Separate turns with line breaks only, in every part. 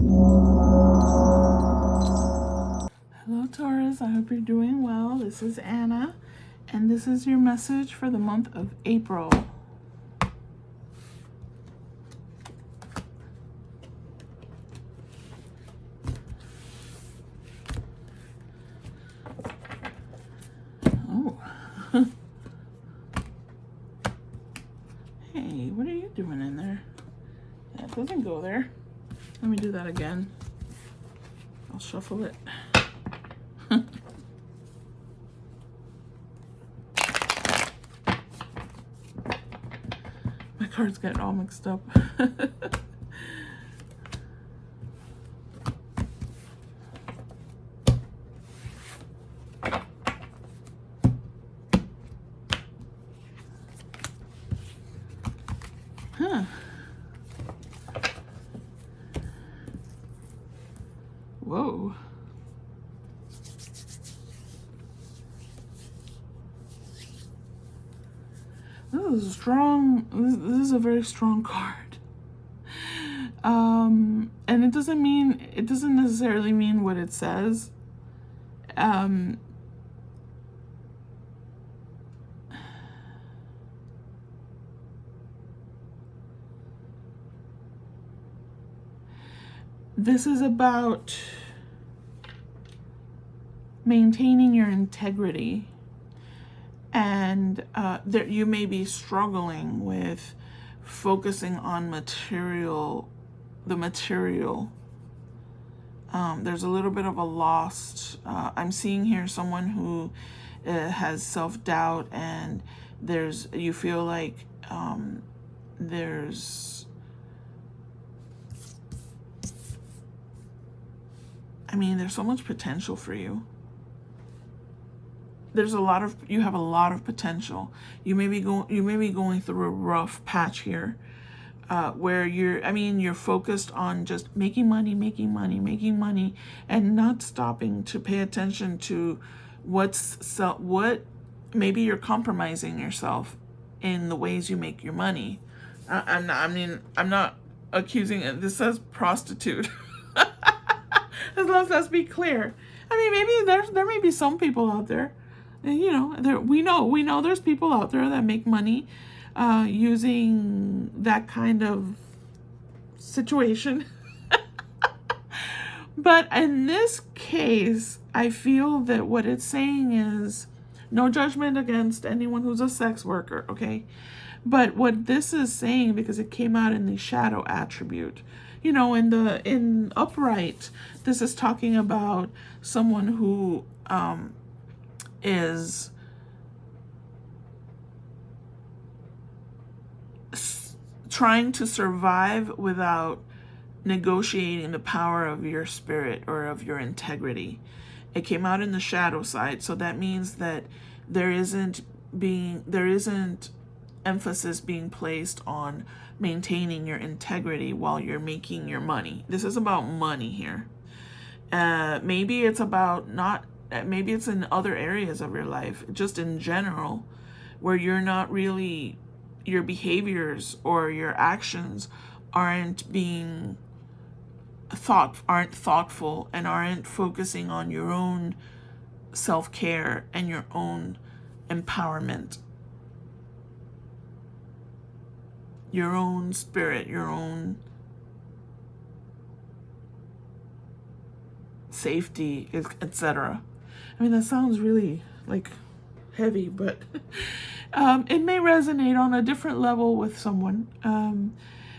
Hello, Taurus. I hope you're doing well. This is Anna, and this is your message for the month of April. Oh. Hey, what are you doing in there? That doesn't go there. Let me do that again. I'll shuffle it. My cards get all mixed up. Huh. Whoa. This is a strong, this is a very strong card. And it doesn't necessarily mean what it says. This is about maintaining your integrity. And there, you may be struggling with focusing on the material. There's a little bit of a lost. I'm seeing here someone who has self-doubt, and you feel like there's so much potential for you. You have a lot of potential. You may be going through a rough patch here, where you're focused on just making money, and not stopping to pay attention to what maybe you're compromising yourself in the ways you make your money. I'm not accusing it. This says prostitute. Let's be clear. Maybe there may be some people out there. We know there's people out there that make money using that kind of situation. But in this case, I feel that what it's saying is no judgment against anyone who's a sex worker, okay? But what this is saying, because it came out in the shadow attribute, in upright, this is talking about someone who is trying to survive without negotiating the power of your spirit or of your integrity. It came out in the shadow side, so that means that there isn't emphasis being placed on maintaining your integrity while you're making your money. This is about money here. Maybe it's in other areas of your life, just in general, where you're not really, your behaviors or your actions aren't thoughtful and aren't focusing on your own self-care and your own empowerment, your own spirit, your own safety, etc. That sounds really heavy, but it may resonate on a different level with someone.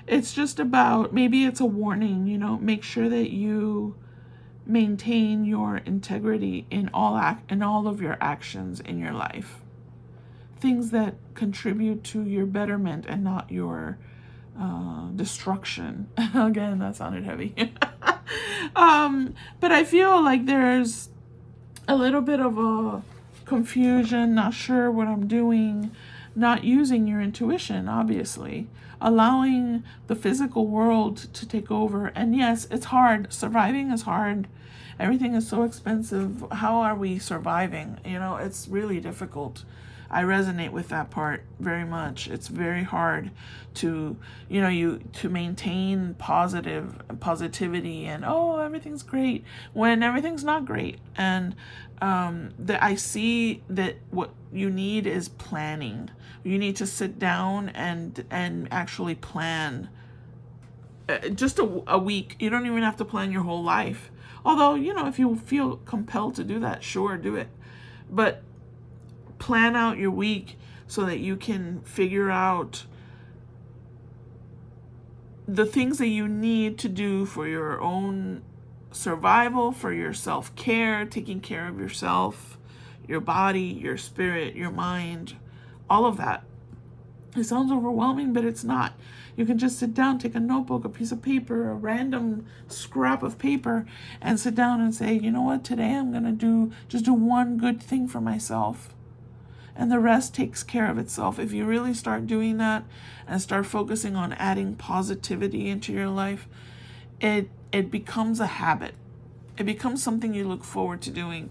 It's just about, maybe it's a warning, make sure that you maintain your integrity in all of your actions in your life. Things that contribute to your betterment and not your destruction. Again, that sounded heavy. But I feel like there's a little bit of a confusion, not sure what I'm doing, not using your intuition, obviously, allowing the physical world to take over. And yes, it's hard. Surviving is hard. Everything is so expensive. How are we surviving? It's really difficult. I resonate with that part very much. It's very hard to, to maintain positivity and, oh, everything's great, when everything's not great. And that I see that what you need is planning. You need to sit down and actually plan just a week. You don't even have to plan your whole life. Although, if you feel compelled to do that, sure, do it. But plan out your week so that you can figure out the things that you need to do for your own survival, for your self-care, taking care of yourself, your body, your spirit, your mind, all of that. It sounds overwhelming, but it's not. You can just sit down, take a notebook, a piece of paper, a random scrap of paper, and sit down and say, you know what, today I'm going to just do one good thing for myself. And the rest takes care of itself. If you really start doing that and start focusing on adding positivity into your life, it becomes a habit. It becomes something you look forward to doing.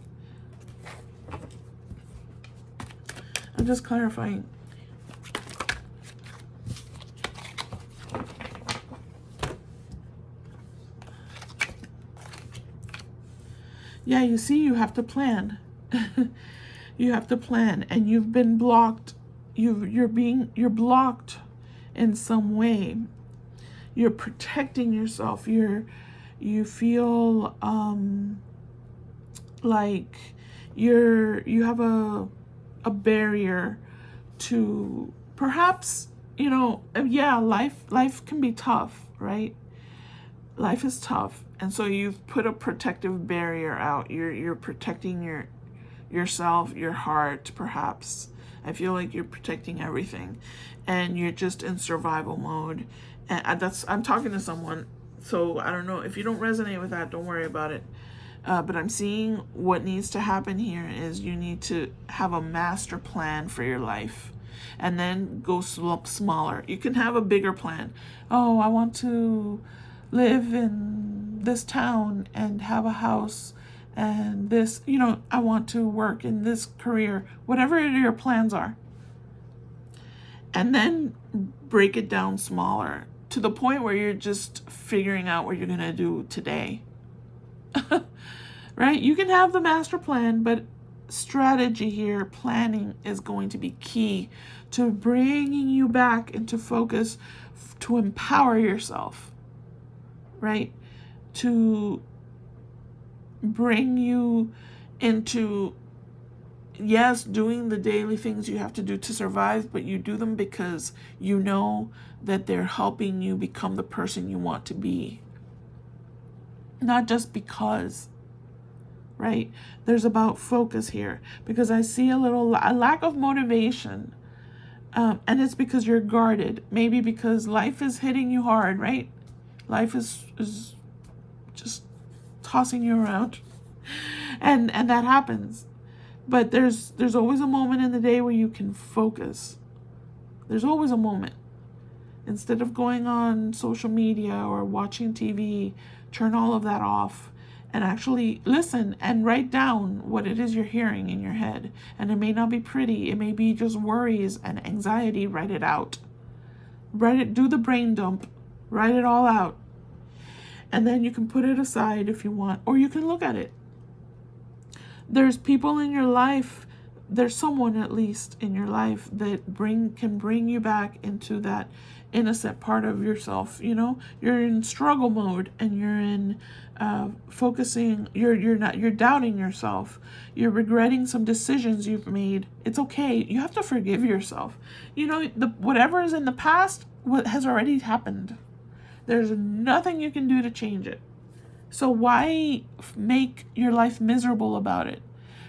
I'm just clarifying. Yeah, you see, you have to plan. You have to plan, and you've been blocked. You're blocked in some way. You're protecting yourself. You feel like you have a barrier to perhaps, life can be tough, right? Life is tough. And so you've put a protective barrier out. You're protecting yourself, your heart, perhaps. I feel like you're protecting everything, and you're just in survival mode. And I'm talking to someone, so I don't know. If you don't resonate with that, don't worry about it. But I'm seeing what needs to happen here is you need to have a master plan for your life, and then go smaller. You can have a bigger plan. Oh, I want to live in this town and have a house and this, I want to work in this career, whatever your plans are. And then break it down smaller to the point where you're just figuring out what you're going to do today. Right? You can have the master plan, but strategy here, planning, is going to be key to bringing you back into focus, to empower yourself. Right? To bring you into, yes, doing the daily things you have to do to survive, but you do them because you know that they're helping you become the person you want to be. Not just because, right? There's about focus here, because I see a lack of motivation. And it's because you're guarded. Maybe because life is hitting you hard, right? Life is just tossing you around, and that happens. But there's always a moment in the day where you can focus. There's always a moment. Instead of going on social media or watching TV, turn all of that off and actually listen and write down what it is you're hearing in your head. And it may not be pretty. It may be just worries and anxiety. Write it out. Do the brain dump. Write it all out. And then you can put it aside if you want, or you can look at it. There's people in your life, there's someone at least in your life that can bring you back into that innocent part of yourself. You're in struggle mode, and you're in focusing, you're doubting yourself. You're regretting some decisions you've made. It's okay. You have to forgive yourself. Whatever is in the past, what has already happened. There's nothing you can do to change it. So why make your life miserable about it?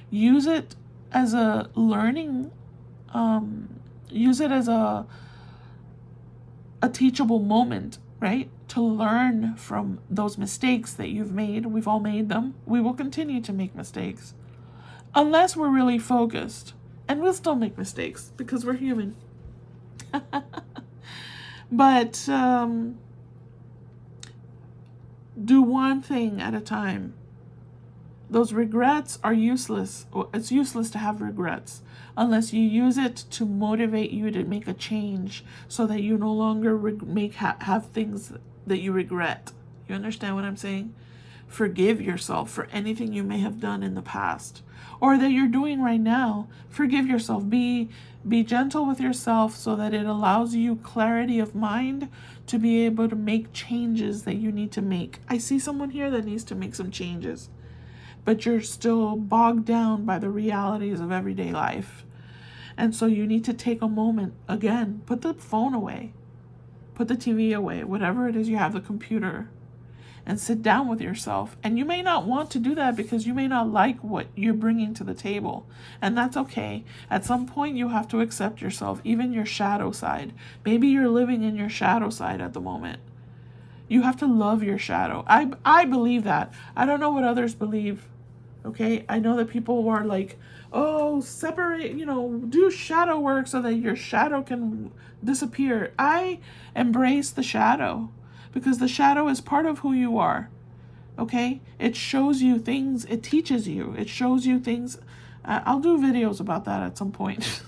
Use it as a learning, use it as a teachable moment, right? To learn from those mistakes that you've made. We've all made them. We will continue to make mistakes. Unless we're really focused. And we'll still make mistakes because we're human. But do one thing at a time. Those regrets are useless. It's useless to have regrets unless you use it to motivate you to make a change so that you no longer have things that you regret. You understand what I'm saying? Forgive yourself for anything you may have done in the past or that you're doing right now. Forgive yourself. Be gentle with yourself so that it allows you clarity of mind to be able to make changes that you need to make. I see someone here that needs to make some changes, but you're still bogged down by the realities of everyday life. And so you need to take a moment, again, put the phone away, put the TV away, whatever it is you have, the computer, and sit down with yourself. And you may not want to do that because you may not like what you're bringing to the table. And that's okay. At some point, you have to accept yourself, even your shadow side. Maybe you're living in your shadow side at the moment. You have to love your shadow. I believe that. I don't know what others believe. Okay? I know that people are like, oh, separate, do shadow work so that your shadow can disappear. I embrace the shadow because the shadow is part of who you are. Okay? It shows you things. It teaches you. It shows you things. I'll do videos about that at some point.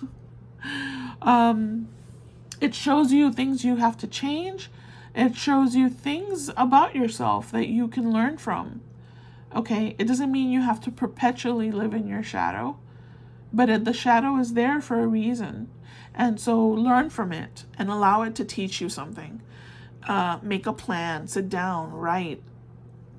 It shows you things you have to change. It shows you things about yourself that you can learn from. Okay? It doesn't mean you have to perpetually live in your shadow, but the shadow is there for a reason. And so learn from it and allow it to teach you something. Make a plan, sit down, write,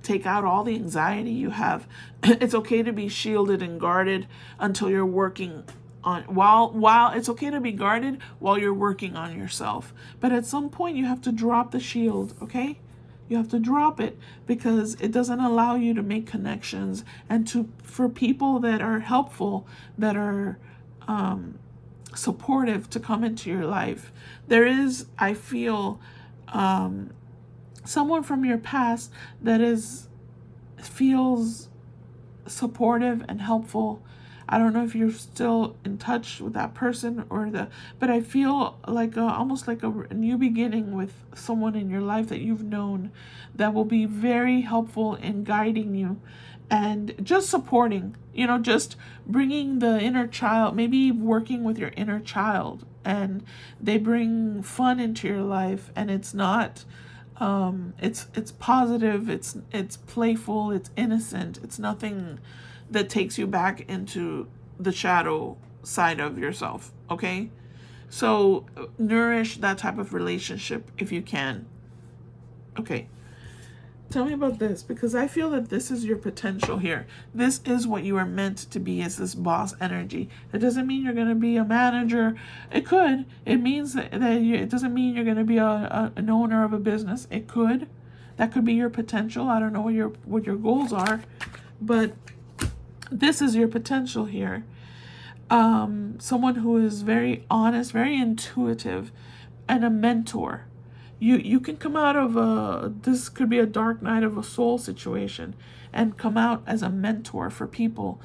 take out all the anxiety you have. It's okay to be shielded and guarded until you're working on, while it's okay to be guarded while you're working on yourself. But at some point you have to drop the shield, okay? You have to drop it because it doesn't allow you to make connections and for people that are helpful, that are supportive to come into your life. There is, I feel, someone from your past that feels supportive and helpful. I don't know if you're still in touch with that person but I feel like almost like a new beginning with someone in your life that you've known that will be very helpful in guiding you and just supporting, just bringing the inner child, maybe working with your inner child, and they bring fun into your life, and it's not it's positive, it's playful, it's innocent, it's nothing that takes you back into the shadow side of yourself. Okay? So nourish that type of relationship if you can. Okay. Tell me about this, because I feel that this is your potential here. This is what you are meant to be, is this boss energy. It doesn't mean you're going to be a manager. It could. It means it doesn't mean you're going to be an owner of a business. It could. That could be your potential. I don't know what your goals are, but this is your potential here. Someone who is very honest, very intuitive, and a mentor. You can come out of this could be a dark night of a soul situation and come out as a mentor for people.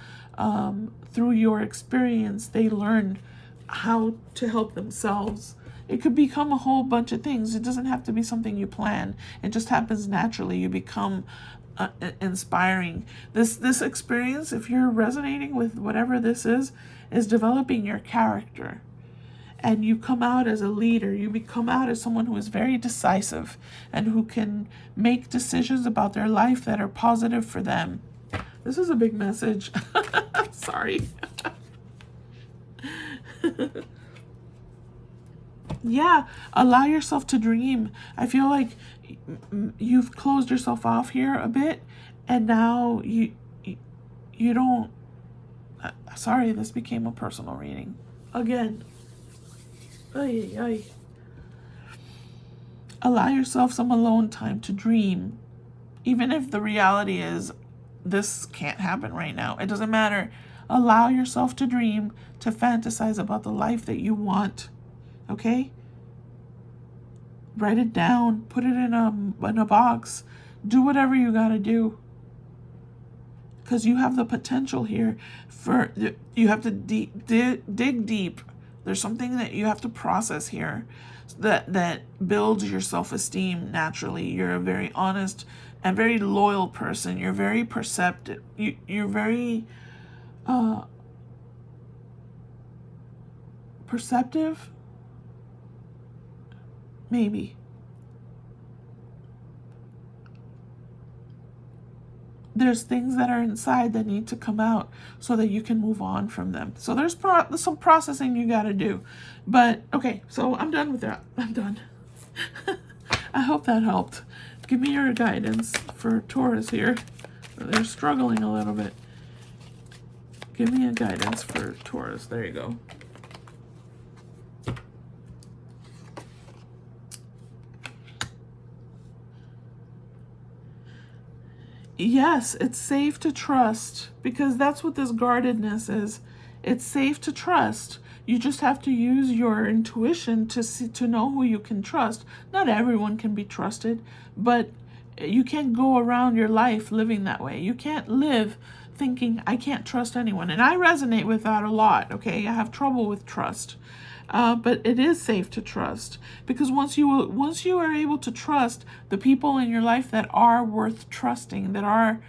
Through your experience, they learn how to help themselves. It could become a whole bunch of things. It doesn't have to be something you plan. It just happens naturally. You become inspiring. This experience, if you're resonating with whatever this is developing your character. And you come out as a leader. You come out as someone who is very decisive and who can make decisions about their life that are positive for them. This is a big message. Sorry. Yeah, allow yourself to dream. I feel like you've closed yourself off here a bit, and now you don't. Sorry, this became a personal reading again. Ay, ay. Allow yourself some alone time to dream, even if the reality is this can't happen right now. It doesn't matter. Allow yourself to dream, to fantasize about the life that you want. Okay? Write it down. Put it in a box. Do whatever you gotta do. Because you have the potential here. You have to dig deep. There's something that you have to process here that builds your self-esteem naturally. You're a very honest, and very loyal person. You're very perceptive. You're very perceptive, maybe. There's things that are inside that need to come out so that you can move on from them. So there's some processing you got to do. But okay, so I'm done with that. I'm done. I hope that helped. Give me your guidance for Taurus here. They're struggling a little bit. Give me a guidance for Taurus. There you go. Yes, it's safe to trust, because that's what this guardedness is. It's safe to trust. You just have to use your intuition to know who you can trust. Not everyone can be trusted, but you can't go around your life living that way. You can't live thinking, I can't trust anyone. And I resonate with that a lot, okay? I have trouble with trust. But it is safe to trust, because once you are able to trust the people in your life that are worth trusting, that are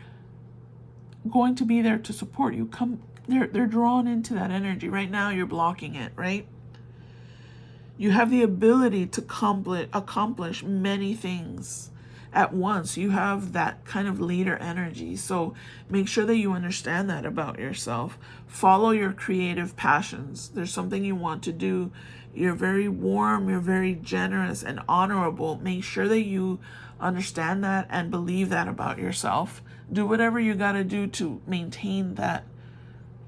going to be there to support you, they're drawn into that energy. Right now you're blocking it, right? You have the ability to accomplish many things at once. You have that kind of leader energy. So make sure that you understand that about yourself. Follow your creative passions. There's something you want to do. You're very warm, you're very generous and honorable. Make sure that you understand that and believe that about yourself. Do whatever you got to do to maintain that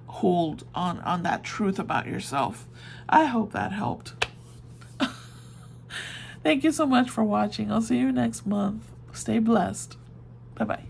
hold on that truth about yourself. I hope that helped. Thank you so much for watching. I'll see you next month. Stay blessed. Bye-bye.